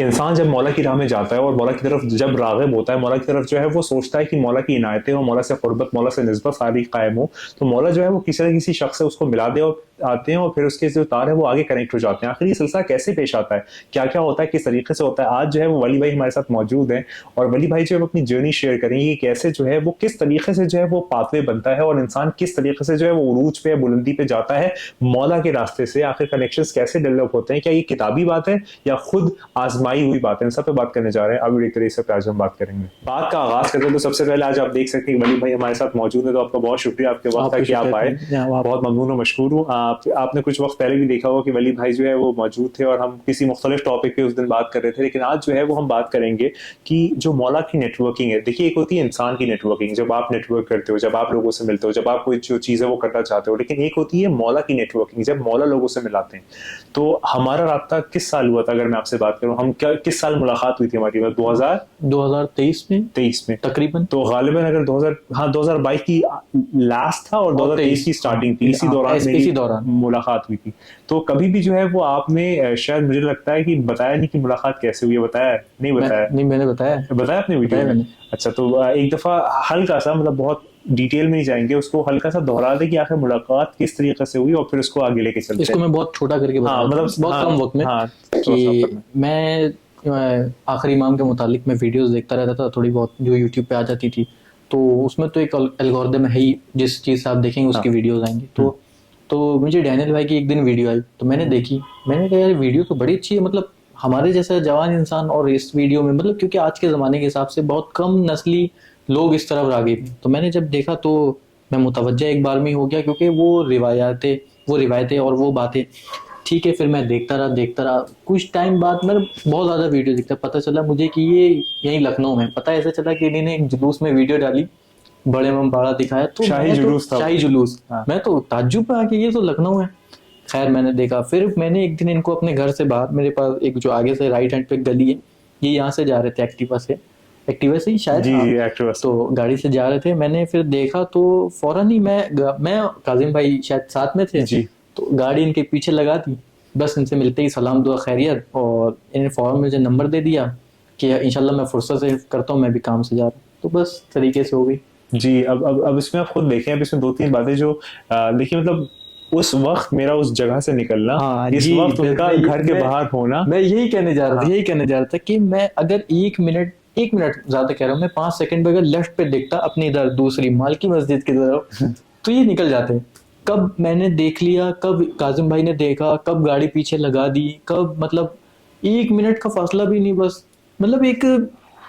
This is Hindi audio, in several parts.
इंसान जब मौला की राह में जाता है और मौला की तरफ जब राग़िब होता है, मौला की तरफ जो है वो सोचता है कि मौला की इनायतें और मौला से क़ुर्बत, मौला से निस्बत सारी कायम हो, तो मौला जो है वो किसी न किसी शख्स से उसको मिला दे और आते हैं और फिर उसके जो तार है वो आगे कनेक्ट हो जाते हैं। आखिर ये सिलसिला कैसे पेश आता है? क्या-क्या होता है? किस तरीके से होता है? आज जो है वो वली भाई हमारे साथ मौजूद हैं और वली भाई जो है वो अपनी जर्नी शेयर करेंगे कि कैसे जो है वो किस तरीके से जो है वो पाथवे बनता है और इंसान किस तरीके से जो है वो उरूज पे, बुलंदी पे जाता है मौला के रास्ते से। आखिर कनेक्शंस कैसे डेवलप होते हैं? क्या ये किताबी बात है या खुद आजमाई हुई बात है? इन सब पे बात करने जा रहे हैं। अब एक तरीके से आज हम बात करेंगे। बात का आगाज करते हैं तो सबसे पहले आज आप देख सकते हैं वली भाई हमारे साथ मौजूद है, तो आपका बहुत शुक्रिया आपके वक्त का कि आप आए। बहुत ममनून और मशकूर हूँ। आपने कुछ वक्त पहले भी देखा होगा कि वली भाई जो है वो मौजूद थे और हम किसी मुख्तलिफ टॉपिक पे उस दिन बात कर रहे थे, लेकिन आज जो है वो हम बात करेंगे कि जो मौला की नेटवर्किंग है। देखिए, एक होती है इंसान की नेटवर्किंग, जब आप नेटवर्क करते हो, जब आप लोगों से मिलते हो, जब आप कोई जो चीज़ है वो करना चाहते हो, लेकिन एक होती है मौला की नेटवर्किंग, जब मौला लोगों से मिलाते हैं। तो हमारा राब्ता किस साल हुआ था? अगर मैं आपसे बात करूँ, हम क्या किस साल मुलाकात हुई थी हमारी? 2023 में 23 में तकरीबन। तो गालिबन अगर 2022 की लास्ट था और 2023 की स्टार्टिंग थी, इसी दौरान मेरी मुलाकात हुई थी। तो कभी भी जो है वो आपने शायद मुझे लगता है कि बताया नहीं कि मुलाकात कैसे हुई है। बताया नहीं? बताया नहीं, मैंने बताया बताया आपने वीडियो में? अच्छा, तो एक दफा हल्का सा, मतलब बहुत डिटेल में ही जाएंगे, उसको हल्का सा दोहरा दे कि आखिर मुलाकात किस तरीके से हुई और फिर उसको आगे लेके चलते हैं। इसको मैं बहुत छोटा करके बता, मतलब बहुत कम वक्त में। कि मैं आखिरी इमाम के मुतालिक मैं वीडियोस देखता रहता था थोड़ी बहुत, जो यूट्यूब पे आ जाती थी। तो उसमें तो एक एल्गोरिदम है ही, जिस चीज़ से आप देखेंगे उसकी वीडियोस आएंगी। तो मुझे डैनियल भाई की एक दिन वीडियो आई, तो मैंने देखी। मैंने कहा यार वीडियो तो बड़ी अच्छी है, मतलब हमारे जैसा जवान इंसान और इस वीडियो में, मतलब क्योंकि आज के ज़माने के हिसाब से बहुत कम नस्ली लोग इस तरफ राग़िब हैं। तो मैंने जब देखा तो मैं मुतवज्जा एक बार में हो गया, क्योंकि वो रिवायतें और वो बातें, ठीक है। फिर मैं देखता रहा कुछ टाइम बाद मैं बहुत ज़्यादा वीडियो देखता, पता चला मुझे कि ये यहीं लखनऊ में, पता ऐसे चला कि इन्होंने एक जुलूस में वीडियो डाली, बड़े इमामबाड़ा दिखाया, तो शाही जुलूस। मैं तो ताज्जुब में आ गया, ये तो लखनऊ है। खैर मैंने देखा, फिर मैंने एक दिन इनको अपने घर से बाहर, मेरे पास एक जो आगे से राइट हैंड पे गली है, ये यहाँ से जा रहे थे एक्टिवा से ही शायद। जी, एक्टिवा से। तो गाड़ी से जा रहे थे, मैंने फिर देखा तो फौरन ही मैं काजिम भाई शायद साथ में थे जी। तो गाड़ी इनके पीछे लगा दी। बस इनसे मिलते ही सलाम दुआ खैरियत, और इन्हें फौरन मुझे नंबर दे दिया कि इंशाल्लाह मैं फुर्सत से करता हूँ, मैं भी काम से जा रहा हूँ। तो बस तरीके से हो गई। जी। अब इसमें आप खुद देखें, अब इसमें 2-3 बातें जो देखिए, मतलब उस वक्त मेरा उस जगह से निकलना, इस वक्त उनका घर के बाहर होना, मैं यही कहने जा रहा था कि मैं अगर एक मिनट ज्यादा कह रहा हूँ, मैं 5 सेकंड में अगर लेफ्ट पे देखता अपनी इधर दूसरी मालकी मस्जिद की तरफ, तो ये निकल जाते। कब मैंने देख लिया, कब काजिम भाई ने देखा, कब गाड़ी पीछे लगा दी, कब, मतलब 1 मिनट का फासला भी नहीं, बस मतलब एक,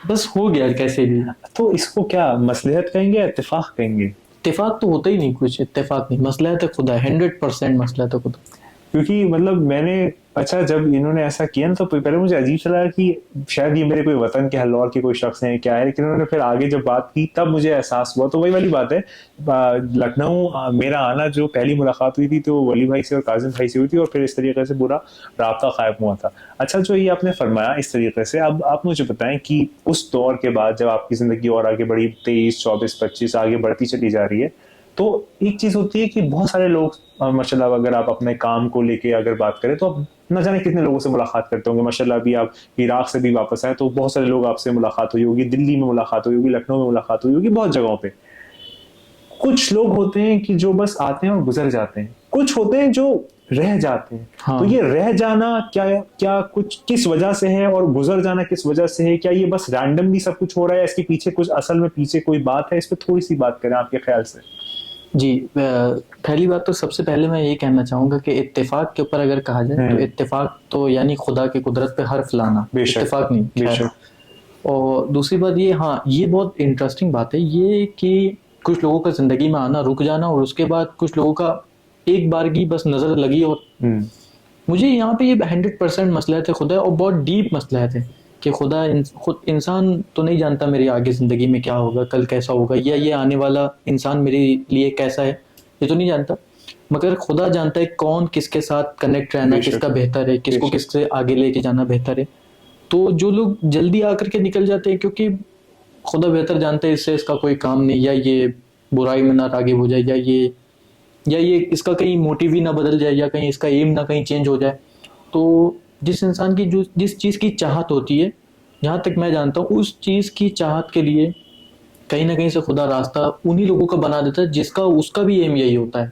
बस हो गया कैसे भी। तो इसको क्या मसलहत कहेंगे या इत्तेफाक कहेंगे? इत्तेफाक तो होता ही नहीं, कुछ इत्तेफाक नहीं, मसलहत खुदा है, 100% मसलहत खुदा। क्योंकि मतलब मैंने, अच्छा, जब इन्होंने ऐसा किया ना तो पहले मुझे अजीब सा लगा कि शायद ये मेरे कोई वतन के हल्लौर के कोई शख्स हैं क्या है, लेकिन उन्होंने फिर आगे जब बात की तब मुझे एहसास हुआ। तो वही वाली बात है, लखनऊ मेरा आना, जो पहली मुलाकात हुई थी तो वली भाई से और काजिम भाई से हुई थी और फिर इस तरीके से पूरा राब्ता कायम हुआ था। अच्छा, जो ये आपने फरमाया इस तरीके से, अब आप मुझे बताएं कि उस दौर के बाद जब आपकी ज़िंदगी और आगे बढ़ी, 23, 24, 25 आगे बढ़ती चली जा रही है, तो एक चीज़ होती है कि बहुत सारे लोग माशाल्लाह, अगर आप अपने काम को लेके अगर बात करें तो आप न जाने कितने लोगों से मुलाकात करते होंगे। माशाल्लाह अभी आप इराक से भी वापस आए तो बहुत सारे लोग आपसे मुलाकात हुई होगी, दिल्ली में मुलाकात हुई होगी, लखनऊ में मुलाकात हुई होगी, बहुत जगहों पे। कुछ लोग होते हैं कि जो बस आते हैं और गुजर जाते हैं, कुछ होते हैं जो रह जाते हैं। हाँ। तो ये रह जाना क्या क्या कुछ किस वजह से है और गुजर जाना किस वजह से है? क्या ये बस रैंडमली सब कुछ हो रहा है, इसके पीछे कुछ असल में पीछे कोई बात है? इस पर थोड़ी सी बात करें आपके ख्याल से। जी, पहली बात तो सबसे पहले मैं ये कहना चाहूँगा कि इत्तेफाक के ऊपर अगर कहा जाए तो इत्तेफाक तो यानी खुदा की कुदरत पे हर्फ लाना, इत्तेफाक नहीं। बेशक। और दूसरी बात ये, हाँ, ये बहुत इंटरेस्टिंग बात है ये कि कुछ लोगों का ज़िंदगी में आना, रुक जाना, और उसके बाद कुछ लोगों का एक बार की बस नज़र लगी। और मुझे यहाँ पे ये 100% मसलहत है खुदा, और बहुत डीप मसलहत है कि खुदा खुद इंसान तो नहीं जानता मेरी आगे ज़िंदगी में क्या होगा, कल कैसा होगा, या ये आने वाला इंसान मेरे लिए कैसा है, ये तो नहीं जानता। मगर खुदा जानता है कौन किसके साथ कनेक्ट रहना, किसका बेहतर है, किसको किससे आगे लेके जाना बेहतर है। तो जो लोग जल्दी आकर के निकल जाते हैं, क्योंकि खुदा बेहतर जानते हैं इससे इसका कोई काम नहीं, या ये बुराई में ना राग़िब हो जाए, या ये इसका कहीं मोटिव ही ना बदल जाए, या कहीं इसका एम ना कहीं चेंज हो जाए। तो जिस इंसान की जो जिस चीज़ की चाहत होती है, जहाँ तक मैं जानता हूँ उस चीज़ की चाहत के लिए कहीं ना कहीं से खुदा रास्ता उन्हीं लोगों का बना देता है जिसका उसका भी एम यही होता है,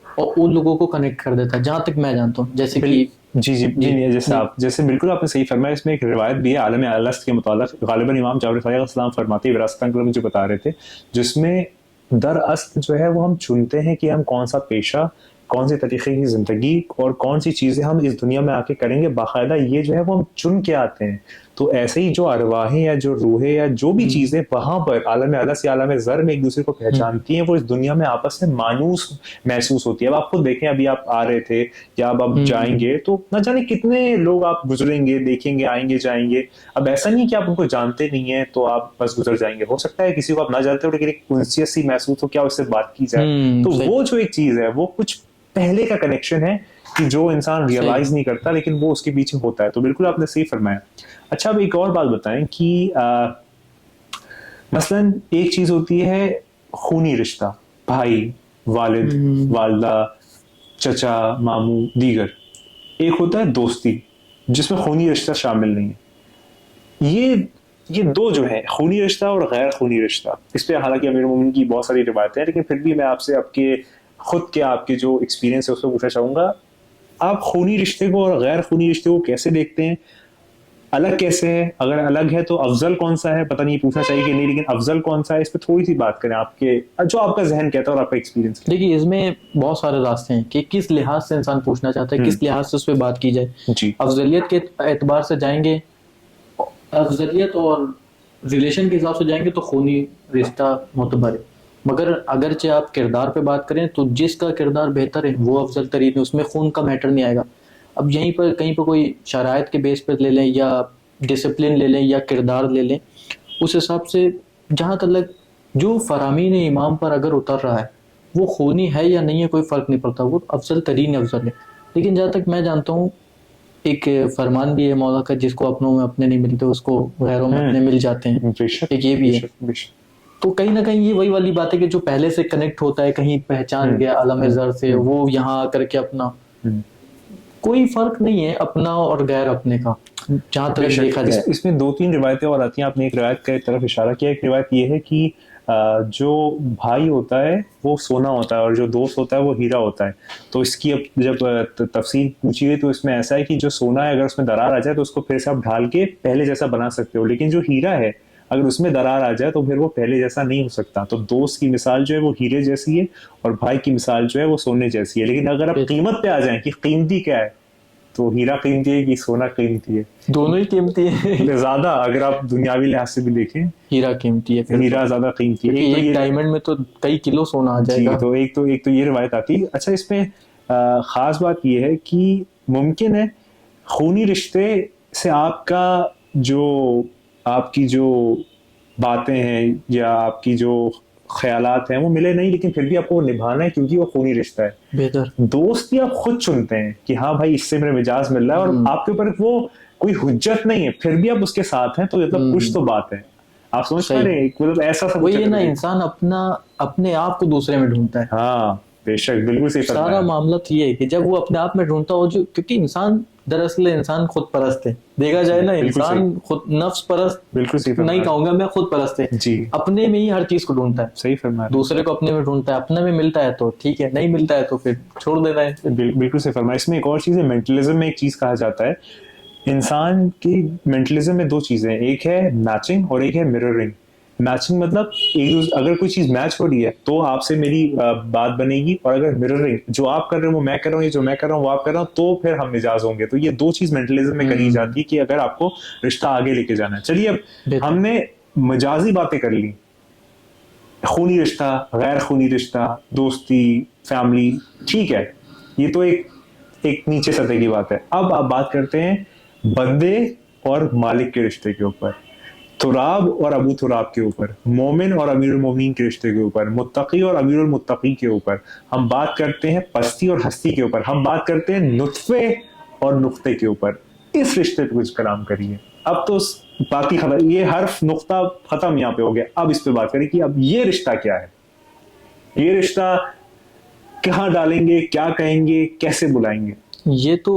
और उन लोगों को कनेक्ट कर देता है, जहाँ तक मैं जानता हूँ। जैसे कि जी जी जी नहीं नहीं, जैसे जी आप जैसे बिल्कुल आपने सही फरमाया। इसमें एक रिवायत भी है आलम अलस्त के मुतालिक, गालिबन इमाम जाफर अलैहिस्सलाम फरमाते हैं, विरासत अंकल मुझे बता रहे थे, जिसमें दरअस्त जो है वो हम चुनते हैं कि हम कौन सा पेशा, कौन सी तरीके की जिंदगी और कौन सी चीजें हम इस दुनिया में आके करेंगे, बाकायदा ये जो है वो हम चुन के आते हैं। तो ऐसे ही जो अरवाहें या जो रूहें या जो भी चीजें वहां पर आलम अलस या आलम ज़र में एक दूसरे को पहचानती हैं, वो इस दुनिया में आपस में मानूस महसूस होती है। अब आप खुद देखें, अभी आप आ रहे थे या अब आप जाएंगे तो न जाने कितने लोग आप गुजरेंगे, देखेंगे, आएंगे जाएंगे। अब ऐसा नहीं कि आप उनको जानते नहीं है तो आप बस गुजर जाएंगे, हो सकता है किसी को आप ना जानते हो लेकिन एक उनसीयत सी महसूस हो, क्या उससे बात की जाए। तो सही वो जो एक चीज है वो कुछ पहले का कनेक्शन है कि जो इंसान सही रियलाइज नहीं करता लेकिन वो उसके पीछे होता है। तो बिल्कुल आपने सही फरमाया। अच्छा, अब एक और बात बताएं कि मसलन एक चीज होती है खूनी रिश्ता, भाई, वालिद, वालदा, चचा, मामू, दीगर। एक होता है दोस्ती जिसमें खूनी रिश्ता शामिल नहीं है। ये दो जो है, खूनी रिश्ता और गैर खूनी रिश्ता, इस पे हालांकि अमीर मोमिन की बहुत सारी रिवायतें हैं, लेकिन फिर भी मैं आपसे आपके खुद के आपके जो एक्सपीरियंस है उसको पूछना चाहूंगा। आप खूनी रिश्ते को और गैर खूनी रिश्ते को कैसे देखते हैं, अलग कैसे है, अगर अलग है तो अफजल कौन सा है, पता नहीं पूछना चाहिए कि नहीं, लेकिन अफजल कौन सा है, इस पर थोड़ी सी बात करें, आपके जो आपका जहन कहता है और आपका एक्सपीरियंस। देखिए, इसमें बहुत सारे रास्ते हैं कि किस लिहाज से इंसान पूछना चाहता है, किस लिहाज से उस पर बात की जाए। जी अफजलियत के एतबार से जाएंगे, अफजलियत और रिलेशन के हिसाब से जाएंगे तो खूनी रिश्ता मोतबर है। मगर अगरचे आप किरदार पे बात करें तो जिसका किरदार बेहतर है वो अफजल तरीन है, उसमें खून का मैटर नहीं आएगा। अब यहीं पर कहीं पर कोई शराइत के बेस पर ले लें या डिसिप्लिन ले लें या किरदार ले लें, उस हिसाब से जहाँ तक जो फरामीन इमाम पर अगर उतर रहा है वो खूनी है या नहीं है कोई फ़र्क नहीं पड़ता, वो अफजल तरीन अफजल है। लेकिन जहाँ तक मैं जानता हूँ एक फरमान भी है मौला का, जिसको अपनों में अपने नहीं मिलते उसको गैरों में अपने मिल जाते हैं, बेशक एक ये भी है। बेशक। तो कहीं ना कहीं ये वही वाली बात है कि जो पहले से कनेक्ट होता है, कहीं पहचान गया आलम ज़र से, वो यहाँ आकर के अपना, कोई फर्क नहीं है अपना और गैर अपने का जहाँ तक देखा जाए। इसमें दो तीन रिवायतें और आती हैं, आपने एक रिवायत की तरफ इशारा किया। एक रिवायत ये है कि जो भाई होता है वो सोना होता है और जो दोस्त होता है वो हीरा होता है। तो इसकी अब जब तफसील पूछी गई तो इसमें ऐसा है कि जो सोना है अगर उसमें दरार आ जाए तो उसको फिर से आप ढाल के पहले जैसा बना सकते हो, लेकिन जो हीरा है अगर उसमें दरार आ जाए तो फिर वो पहले जैसा नहीं हो सकता। तो दोस्त की मिसाल जो है वो हीरे जैसी है और भाई की मिसाल जो है वो सोने जैसी है। लेकिन अगर आप कीमत पे आ जाए कि कीमती क्या है, तो हीरा कीमती है कि सोना कीमती है? दोनों ही कीमती है। ज्यादा, अगर आप दुनियावी लिहाज से भी देखें हीरा कीमती है, फिर हीरा ज्यादा कीमती है। एक डायमंड में तो कई किलो सोना आ जाएगा। जी, तो एक तो ये रिवायत आती है। अच्छा, इसमें खास बात ये है कि मुमकिन है खूनी रिश्ते से आपकी जो बातें हैं या आपकी जो ख्यालात हैं वो मिले नहीं, लेकिन फिर भी आपको वो निभाना है क्योंकि वो खूनी रिश्ता है। बेहतर दोस्ती आप खुद चुनते हैं कि हाँ भाई इससे मेरा मिजाज मिल रहा है और आपके ऊपर वो कोई हुज्जत नहीं है, फिर भी आप उसके साथ हैं, तो मतलब कुछ तो बात है। आप समझ पा रहे हैं, मतलब ऐसा सब वही है ना, इंसान अपने आप को दूसरे में ढूंढता है। हाँ बेशक, बिल्कुल सही फरमाया। सारा मामला तो ये है कि जब वो अपने आप में ढूंढता हो, जो क्योंकि दरअसल इंसान खुद परस्त है, देखा जाए ना, इंसान खुद नफ्स परस्त, बिल्कुल सही नहीं कहूंगा मैं, खुद परस्त है जी, अपने में ही हर चीज को ढूंढता है। सही फरमाया। दूसरे को अपने में ढूंढता है, अपने में मिलता है तो ठीक है, नहीं मिलता है तो फिर छोड़ देना है। बिल्कुल सही फरमाया। इसमें एक और चीज है, मेंटलिज्म में एक चीज कहा जाता है, इंसान की मेंटलिज्म में दो चीजें हैं, एक है मैचिंग और एक है मिररिंग। मैचिंग मतलब अगर कोई चीज मैच हो रही है तो आपसे मेरी बात बनेगी, और अगर मिररिंग, जो आप कर रहे हो वो मैं कर रहा हूँ, ये जो मैं कर रहा हूँ वो आप कर रहा हूँ, तो फिर हम मिजाज होंगे। तो ये दो चीज मेंटलिज्म में करी जाती है कि अगर आपको रिश्ता आगे लेके जाना है। चलिए, अब हमने मजाजी बातें कर ली, खूनी रिश्ता, गैर खूनी रिश्ता, दोस्ती, फैमिली, ठीक है, ये तो एक नीचे सतह की बात है। अब आप बात करते हैं बंदे और मालिक के रिश्ते के ऊपर, तुराब और अबू तुराब के ऊपर, मोमिन और अमीरुल मोमिनीन के रिश्ते के ऊपर, मुत्तकी और अमीरुल मुत्तकी के ऊपर। हम बात करते हैं पस्ती और हस्ती के ऊपर, हम बात करते हैं नुत्फे और नुक्ते के ऊपर। इस रिश्ते पे कुछ कलाम करिए। अब तो बाकी खबर, ये हर्फ नुक्ता खत्म यहाँ पे हो गया, अब इस पे बात करें कि अब ये रिश्ता क्या है, ये रिश्ता कहाँ डालेंगे, क्या कहेंगे, कैसे बुलाएंगे। ये तो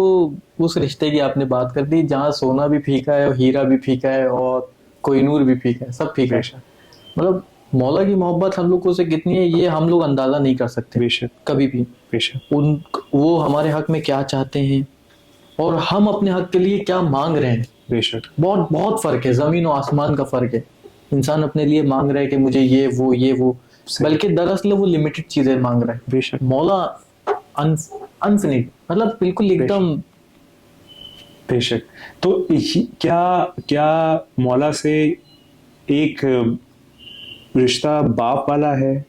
उस रिश्ते की आपने बात कर दी जहाँ सोना भी फीका है और हीरा भी फीका है और कोहिनूर भी फीका है, सब फीका है। बेशक मतलब मौला की मोहब्बत हम लोगों से कितनी है ये हम लोग अंदाजा नहीं कर सकते बेशक कभी भी। बेशक उन वो हमारे हक में क्या चाहते हैं और हम अपने हक के लिए क्या मांग रहे हैं, बेशक बहुत बहुत फर्क है, जमीन और आसमान का फर्क है। इंसान अपने लिए मांग रहा है कि मुझे ये वो, बल्कि दरअसल वो लिमिटेड चीजें मांग रहा है। बेशक मौला अनफिनिट, मतलब बिल्कुल एकदम। बेशक। तो क्या क्या मौला से एक रिश्ता बाप वाला है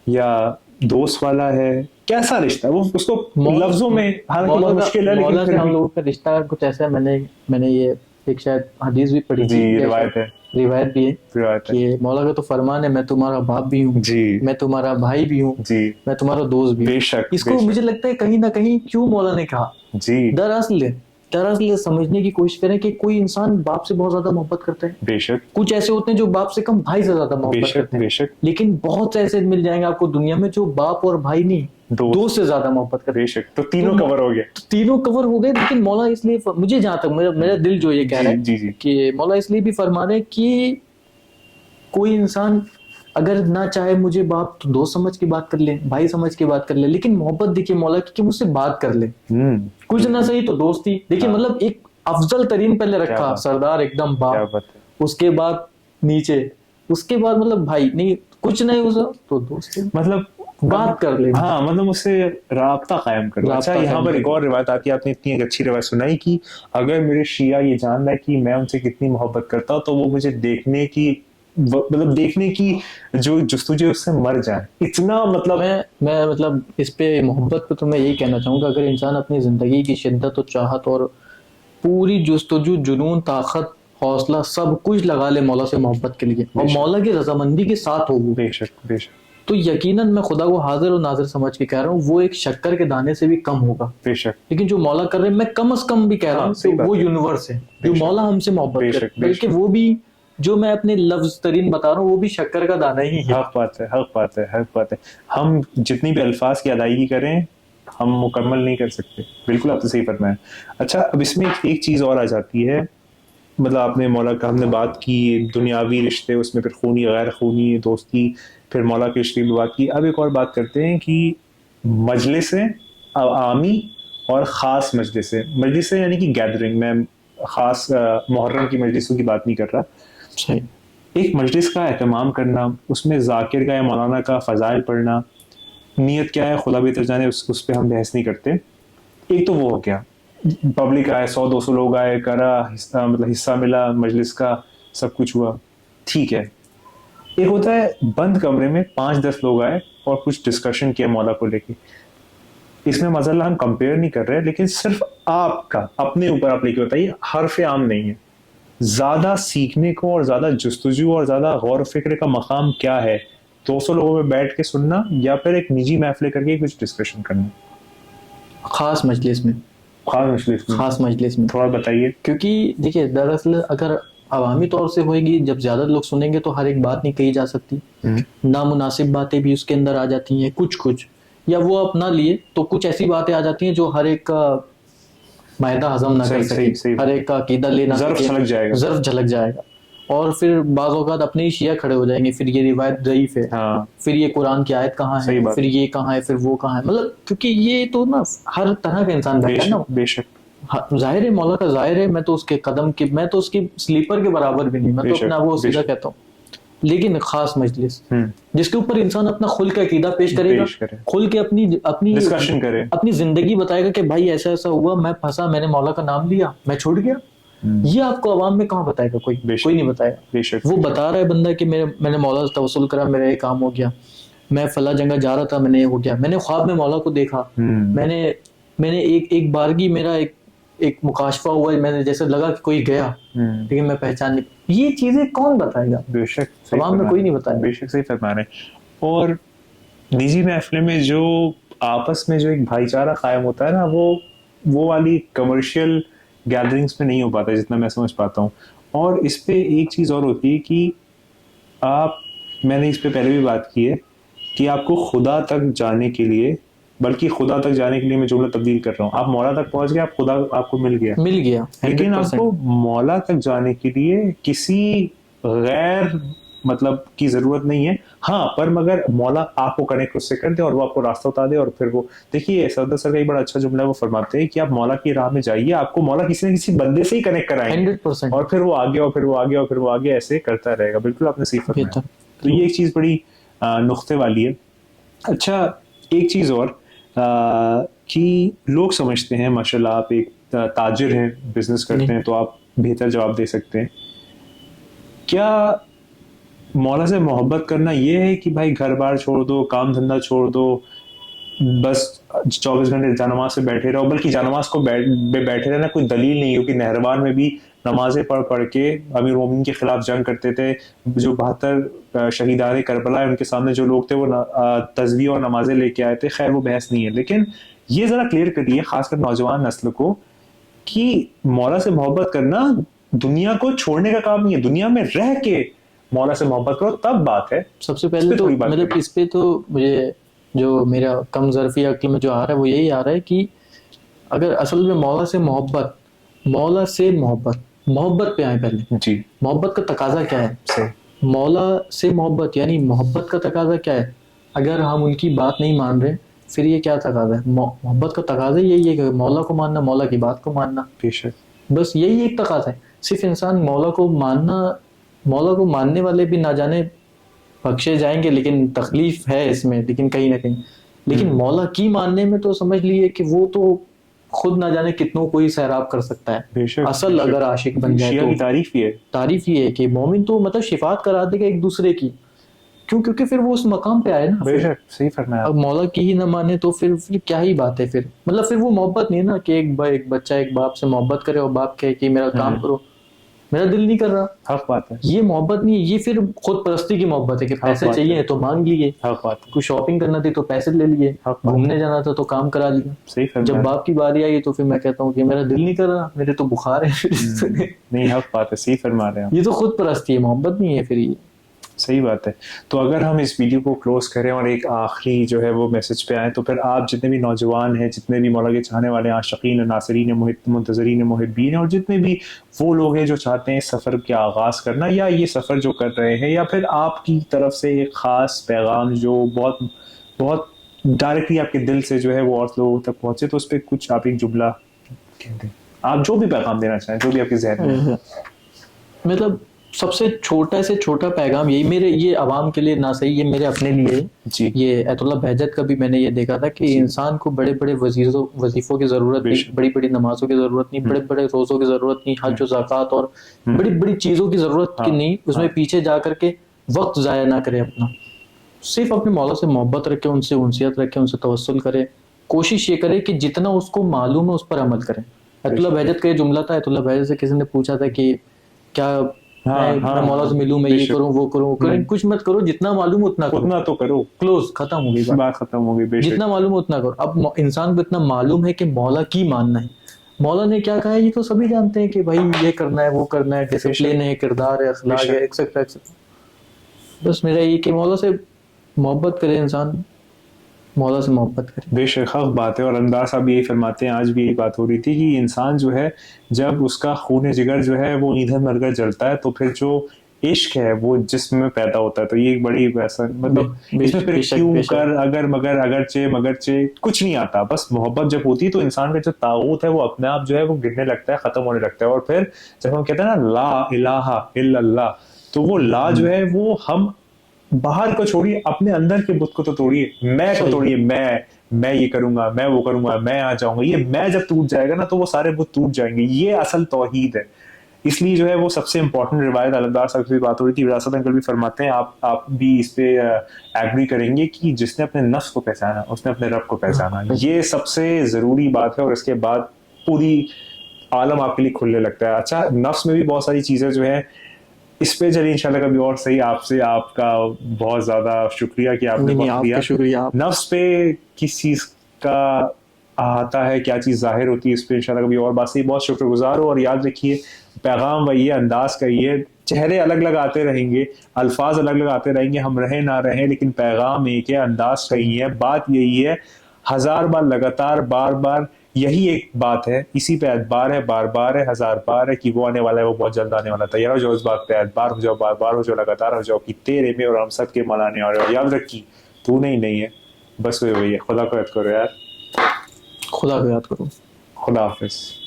या दोस्त वाला है, कैसा रिश्ता है वो, उसको लफ्जों में, हालांकि बहुत मुश्किल है लेकिन मौला से फिर हम भी। लोगों का रिश्ता कुछ ऐसा है। मैंने ये एक शायद हदीस भी पढ़ी जी, थी या रिवायत शायद है, रिवायत भी है रिवायत है। कि मौला का तो फरमान है, मैं तुम्हारा बाप भी हूँ, जी मैं तुम्हारा भाई भी हूँ, जी, मैं तुम्हारा दोस्त भी हूँ। बेशक इसको बेशक। मुझे लगता है कहीं ना कहीं क्यों मौला ने कहा, जी दरअसल दरअसल ये समझने की कोशिश करें कि कोई इंसान बाप से बहुत ज्यादा मोहब्बत करता है। बेशक कुछ ऐसे होते हैं जो बाप से कम भाई से ज्यादा मोहब्बत बेशक करते हैं, बेशक। लेकिन बहुत से ऐसे मिल जाएंगे आपको दुनिया में जो बाप और भाई नहीं, दोस्त से ज्यादा मोहब्बत करते हैं। बेशक, तो तीनों तो कवर हो गए। तो तीनों कवर हो गए, लेकिन मौला इसलिए मुझे जहां तक मेरा दिल जो ये कह रहा जी है जी जी। कि मौला इसलिए भी फरमा रहे हैं कि कोई इंसान अगर ना चाहे मुझे बाप तो दोस्त समझ के बात कर ले, भाई समझ के बात कर ले, लेकिन मोहब्बत देखिए मौला की कि मुझसे बात कर ले, कुछ ना सही तो दोस्ती। देखिए हाँ। मतलब एक अफजल तरीन पहले क्या रखा, बात, सरदार एकदम क्या बाप, बात है। उसके बाद नीचे, उसके बाद मतलब भाई नहीं, कुछ नहीं उसे तो दोस्ती, मतलब बात कर ले, हाँ, मतलब उससे राब्ता कायम करो। अच्छा, राब्ता यहाँ कायम पर कर एक ले। और रिवायत आती है, आपने इतनी एक अच्छी रिवायत सुनाई कि अगर मेरे शिया ये जान रहा है कि मैं उनसे कितनी मोहब्बत करता हूँ तो वो मुझे देखने की, मतलब देखने की जो जुस्तुजू है उससे मर जाए, इतना मतलब। मैं मतलब इस पे मोहब्बत पे तो मैं यही कहना चाहूंगा, अगर इंसान अपनी जिंदगी की शिद्दत और चाहत और पूरी जुस्तजू, जुनून, ताकत, हौसला सब कुछ लगा ले मौला से मोहब्बत के लिए और बेशक मौला की रजामंदी के साथ हो वो, बेशक बेशक तो यकीनन मैं खुदा को हाजिर और नाजिर समझ के कह रहा हूँ वो एक शक्कर के दाने से भी कम होगा। बेशक। लेकिन जो मौला कर रहे हैं, मैं कम से कम भी कह रहा हाँ, हूँ सही कि बात वो है। यूनिवर्स है जो बेशक मौला हमसे मोहब्बत करे, बेशक बल्कि बेशक। वो भी जो मैं अपने लफ्ज तरीन बता रहा हूँ वो भी शक्कर का दाना ही है। हक बात है, हक बात है, हक बात है। हम जितनी भी अल्फाज की अदायगी करें हम मुकम्मल नहीं कर सकते। बिल्कुल आपने सही फरमाया। अच्छा, अब इसमें एक चीज़ और आ जाती है, मतलब आपने मौला का, हमने बात की दुनियावी रिश्ते, उसमें फिर खूनी गैर खूनी दोस्ती, फिर मौला के रिश्ते की बात की। अब एक और बात करते हैं कि मजलिसें आमी और ख़ास मजलिसें, मजलिसें यानी कि गैदरिंग, मैं ख़ास मुहर्रम की मजलिसों की बात नहीं कर रहा। सही। एक मजलिस का एहतमाम करना, उसमें जाकिर का या मौलाना का फ़ज़ाइल पढ़ना, नीयत क्या है खुदा बेहतर जाने, उस पर हम बहस नहीं करते। एक तो वो हो गया, पब्लिक आए, 100-200 लोग आए, करा हिस्सा, मतलब हिस्सा मिला मजलिस का, सब कुछ हुआ, ठीक है। एक होता है बंद कमरे में 5-10 लोग आए और कुछ डिस्कशन किया मौला को लेके। इसमें मज़ल्ला हम कंपेयर नहीं कर रहे, लेकिन सिर्फ आपका अपने ऊपर आप लेके बताइए, हरफ आम नहीं है। ज्यादा सीखने को और ज्यादा जुस्तजू और ज्यादा गौर फिक्र का मकाम क्या है, 200 लोगों में बैठ के सुनना या फिर एक निजी महफिल करके कुछ डिस्कशन करना? खास मजलिस में, खास मजलिस में थोड़ा बताइए। क्योंकि देखिए दरअसल अगर अवामी तौर से होएगी, जब ज्यादा लोग सुनेंगे तो हर एक बात नहीं कही जा सकती, नामुनासिब बातें भी उसके अंदर आ जाती हैं कुछ कुछ, या वो अपना लिए तो कुछ ऐसी बातें आ जाती हैं जो हर एक का मायदा हजम ना कर सके, हर एक का अकीदा ले ना ज़र्फ सके, झलक जाएगा। ज़र्फ झलक जाएगा, और फिर बाज़ औक़ात अपने ही शिया खड़े हो जाएंगे, फिर ये रिवायत ज़ईफ है, हाँ, फिर ये कुरान की आयत कहाँ सही है, बात फिर है। ये कहाँ है, फिर वो कहाँ है, मतलब क्योंकि ये तो ना हर तरह का इंसान बैठा है ना। बेशक बेशक हाँ, जाहिर है मौला का जाहिर है, मैं तो उसके कदम की, मैं तो उसकी स्लीपर के बराबर भी नहीं, मैं तो अपना बेशक वो सीधा बेशक। कहता हूँ। लेकिन खास मजलिस जिसके ऊपर इंसान अपना खुल का अकीदा पेश करेगा, पेश करें, खुल के अपनी अपनी डिस्कशन करें। अपनी जिंदगी बताएगा कि भाई ऐसा ऐसा हुआ, मैं फंसा, मैंने मौला का नाम लिया, मैं छूट गया। ये आपको आवाम में कहाँ बताएगा, कोई नहीं बताएगा। बेशक वो बता रहा है बंदा कि मैंने मौला से तवस्सुल करा, मेरा ये काम हो गया, मैं फला जगह जा रहा था, मैंने ये हो गया, मैंने ख्वाब में मौला को देखा, मैंने मैंने एक बारगी मेरा एक मुकाशफा हुआ, मैंने जैसे लगा कि कोई गया लेकिन मैं पहचान नहीं, ये चीजें कौन बताएगा? बेशक आवाम में कोई नहीं बताएगा। बेशक सही फरमा रहे हैं। और निजी महफिल में जो आपस में जो एक भाईचारा कायम होता है ना, वो वाली कमर्शियल गैदरिंग्स में नहीं हो पाता जितना मैं समझ पाता हूँ। और इस पे एक चीज़ और होती है कि मैंने इस पे पहले भी बात की है कि आपको खुदा तक जाने के लिए बल्कि खुदा तक जाने के लिए मैं जुमला तब्दील कर रहा हूँ। आप मौला तक पहुंच गए, आप खुदा आपको मिल गया, लेकिन 100%। आपको मौला तक जाने के लिए किसी गैर मतलब की जरूरत नहीं है। हाँ, पर मगर मौला आपको कनेक्ट उससे कर दे और वो आपको रास्ता बता दे, और फिर वो देखिए सरदार सर का एक बड़ा अच्छा जुमला है, वो फरमाते हैं कि आप मौला की राह में जाइए, आपको मौला किसी न किसी बंदे से ही कनेक्ट कराएंगे 100%। और फिर वो आगे और फिर वो आगे और फिर वो आगे ऐसे करता रहेगा। बिल्कुल आपने सही फरमाया। तो ये एक चीज बड़ी नुक्ते वाली है। अच्छा, एक चीज और कि लोग समझते हैं, माशाल्लाह आप एक ताजिर हैं, बिजनेस करते हैं, तो आप बेहतर जवाब दे सकते हैं। क्या मौला से मोहब्बत करना ये है कि भाई घर बार छोड़ दो, काम धंधा छोड़ दो, बस 24 घंटे जानमाज से बैठे रहो? बल्कि जानमाज को बैठे रहना कोई दलील नहीं, क्योंकि नहरबान में भी नमाजें पढ़ पढ़ के अमीर मोमिन के खिलाफ जंग करते थे। जो 72 शहीदान करबला है, उनके सामने जो लोग थे वो तस्बीह और नमाजें लेके आए थे। खैर वो बहस नहीं है, लेकिन ये जरा क्लियर करिए खासकर नौजवान नस्ल को कि मौला से मोहब्बत करना दुनिया को छोड़ने का काम नहीं है, दुनिया में रह के मौला से मोहब्बत करो तब बात है। सबसे पहले तो मतलब इस पे तो मुझे जो मेरा कम ज़रफ़ी अक्ल में जो आ रहा है वो यही आ रहा है कि अगर असल में मौला से मोहब्बत पे आए पहले जी, मोहब्बत का तकाजा क्या है? सही। मौला से मोहब्बत यानी मोहब्बत का तकाजा क्या है? अगर हम उनकी बात नहीं मान रहे फिर ये क्या तकाजा है? मोहब्बत का तकाजा यही है कि मौला को मानना, मौला की बात को मानना, बेशक, बस यही एक तकाजा है। सिर्फ इंसान मौला को मानने वाले भी ना जाने बख्शे जाएंगे, लेकिन तकलीफ है इसमें, लेकिन कहीं ना कहीं, लेकिन मौला की मानने में तो समझ लिए कि वो तो खुद ना जाने कितनों को ही सैराब कर सकता है। बेशक, असल अगर आशिक बन जाए तो तारीफ ही है कि मोमिन तो मतलब शिफात करा देगा एक दूसरे की। क्यों? क्योंकि फिर वो उस मकाम पे आए ना। बेशक, सही फरमाया। अब मौला की ही ना माने तो फिर क्या ही बात है? फिर मतलब फिर वो मोहब्बत नहीं है ना कि एक बच्चा एक बाप से मोहब्बत करे और बाप कहे कि मेरा काम करो, मेरा दिल नहीं कर रहा। हक बात है। ये मोहब्बत नहीं है, ये फिर खुद परस्ती की मोहब्बत है कि पैसे चाहिए तो मांग लिए, हक बात है। कुछ शॉपिंग करना थी तो पैसे ले लिए, घूमने जाना था तो काम करा लिया। सही फरमाया। जब बाप की बारी आई तो फिर मैं कहता हूँ कि मेरा दिल नहीं कर रहा, मेरे तो बुखार है। नहीं, हक बात है, सही फरमा रहे हैं। ये तो खुद परस्ती है, मोहब्बत नहीं है फिर ये। सही बात है। तो अगर हम इस वीडियो को क्लोज करें और एक आखिरी जो है वो मैसेज पे आए, तो फिर आप जितने भी नौजवान हैं, जितने भी मौला के चाहने वाले आशिकीन, नासरीन, मुंतज़रीन, मुहिब्बीन, और जितने भी वो लोग हैं जो चाहते हैं सफ़र के आगाज़ करना या ये सफ़र जो कर रहे हैं, या फिर आपकी तरफ से एक ख़ास पैगाम जो बहुत बहुत डायरेक्टली आपके दिल से जो है वो और लोगों तक पहुँचे, तो उस पर कुछ आप एक जुमला कह दें, आप जो भी पैगाम देना चाहें, जो भी आपके जहन में। मतलब सबसे छोटा से छोटा पैगाम यही, मेरे ये अवाम के लिए ना सही, ये मेरे अपने लिए जी। ये अयतुल्लाह बहजत का भी मैंने ये देखा था कि इंसान को बड़े बड़े वजीफों की जरूरत नहीं, बड़ी बड़ी नमाजों की जरूरत नहीं, बड़े बड़े रोजों की जरूरत नहीं, हज और ज़कात और बड़ी बड़ी चीजों की जरूरत की नहीं, उसमें पीछे जा करके वक्त जाया ना करे अपना। सिर्फ अपने मौला से मोहब्बत रखे, उनसे उनसियत रखे, उनसे तवस्सुल करे, कोशिश ये करे कि जितना उसको मालूम है उस पर अमल करें। अयतुल्लाह बहजत का ये जुमला था। अयतुल्लाह बहजत से किसी ने पूछा था कि क्या मैं मौला से मिलूं, मैं ये करूं वो करूं, कुछ मत करो, जितना मालूम उतना तो करो, क्लोज, खत्म हो गई बात खत्म हो गई। जितना मालूम उतना करो। अब इंसान को इतना मालूम है कि मौला की मानना है, मौला ने क्या कहा है ये तो सभी जानते हैं कि भाई ये करना है वो करना है, डिसिप्लिन है, किरदार है, अखलाक है, एक्सेट्रा एक्सेट्रा। बस मेरा ये कि मौला से मोहब्बत करे इंसान, मौला से मोहब्बत करे। बेशक हक बात है। और अंदाज साहब यही फरमाते हैं, आज भी यही बात हो रही थी कि इंसान जो है जब उसका खून जिगर जो है वो ईंधन मरकर जलता है, तो फिर जो इश्क है वो जिस्म में पैदा होता है। तो ये एक बड़ी वैसा मतलब इसमें फिर क्यों कर अगर मगर अगरचे मगरचे कुछ नहीं आता। बस मोहब्बत जब होती है तो इंसान का जो ताऊत है वो अपने आप जो है वो गिरने लगता है, खत्म होने लगता है। और फिर जब हम कहते हैं ना ला इलाहा इल्लल्लाह, तो वो ला जो है वो हम बाहर को छोड़िए, अपने अंदर के बुत को तो तोड़िए, मैं को तोड़िए, मैं ये करूंगा, मैं वो करूंगा, मैं आ जाऊंगा। ये मैं जब टूट जाएगा ना तो वो सारे बुत टूट जाएंगे। ये असल तौहीद है। इसलिए जो है वो सबसे इंपॉर्टेंट रिवायत अलमदार साहब से बात हो रही थी, विरासत अंकल भी फरमाते हैं, आप भी इस पे एग्री करेंगे कि जिसने अपने नफ्स को पहचाना उसने अपने रब को पहचाना। ये सबसे जरूरी बात है और इसके बाद पूरी आलम आपके लिए खुलने लगता है। अच्छा, नफ्स में भी बहुत सारी चीजें जो है, इस पे चलिए इंशाल्लाह कभी और सही। आपसे आपका बहुत ज्यादा शुक्रिया कि आपने वक्त दिया। शुक्रिया। नफ्स पे किस चीज का आता है, क्या चीज जाहिर होती है, इस पे इंशाल्लाह कभी और बात सही। बहुत शुक्रगुजार हो। और याद रखिए पैगाम वही है, अंदाज का ये, चेहरे अलग अलग आते रहेंगे, अल्फाज अलग अलग आते रहेंगे, हम रहे ना रहे, लेकिन पैगाम एक है, अंदाज का ही है। बात यही है, 1000 बार लगातार बार बार यही एक बात है, इसी पे एतबार है, बार बार है, 1000 बार है कि वो आने वाला है, वो बहुत जल्द आने वाला है। तैयार हो जाओ उस बात पे, एतबार हो जाओ, बार बार हो जाओ, लगातार हो जाओ कि तेरे में और हम सब के मनाने वाले। और याद रखी तू नहीं है, बस वही है। खुदा को याद करो यार, खुदा को याद करो। खुदा हाफिज।